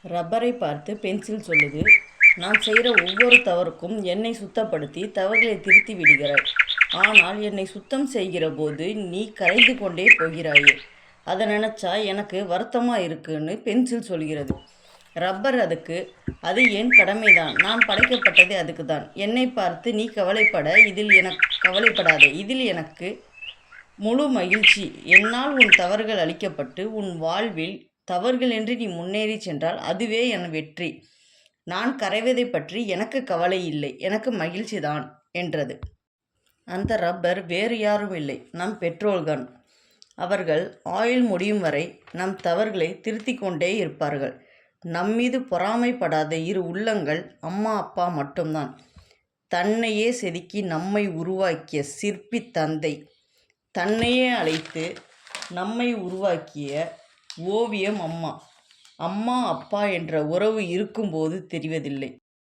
ரப்பரை பார்த்து பென்சில் சொல்லுது, நான் செய்கிற ஒவ்வொரு தவறுக்கும் என்னை சுத்தப்படுத்தி தவறுகளை திருத்தி விடுகிறாய். ஆனால் என்னை சுத்தம் செய்கிற போது நீ கரைந்து கொண்டே போகிறாயே. அதை நினச்சா எனக்கு வருத்தமாக இருக்குன்னு பென்சில் சொல்கிறது. ரப்பர் அதுக்கு, அது என் கடமைதான், நான் படைக்கப்பட்டதே அதுக்கு தான். என்னை பார்த்து நீ கவலைப்படாதே, இதில் எனக்கு முழு மகிழ்ச்சி. என்னால் உன் தவறுகள் அழிக்கப்பட்டு உன் வாழ்வில் தவறுகளின்றி நீ முன்னேறி சென்றால் அதுவே என் வெற்றி. நான் கரைவதை பற்றி எனக்கு கவலை இல்லை, எனக்கு மகிழ்ச்சி தான் என்றது. அந்த ரப்பர் வேறு யாரும் இல்லை, நம் பெற்றோர்கள். அவர்கள் ஆயுள் முடியும் வரை நம் தவறுகளை திருத்தி கொண்டே இருப்பார்கள். நம்மீது பொறாமைப்படாத இரு உள்ளங்கள் அம்மா அப்பா மட்டும்தான். தன்னையே செதுக்கி நம்மை உருவாக்கிய சிற்பி தந்தை, தன்னையே அழைத்து நம்மை உருவாக்கிய ஓவியம் அம்மா. அம்மா அப்பா என்ற உறவு இருக்கும்போது தெரிவதில்லை.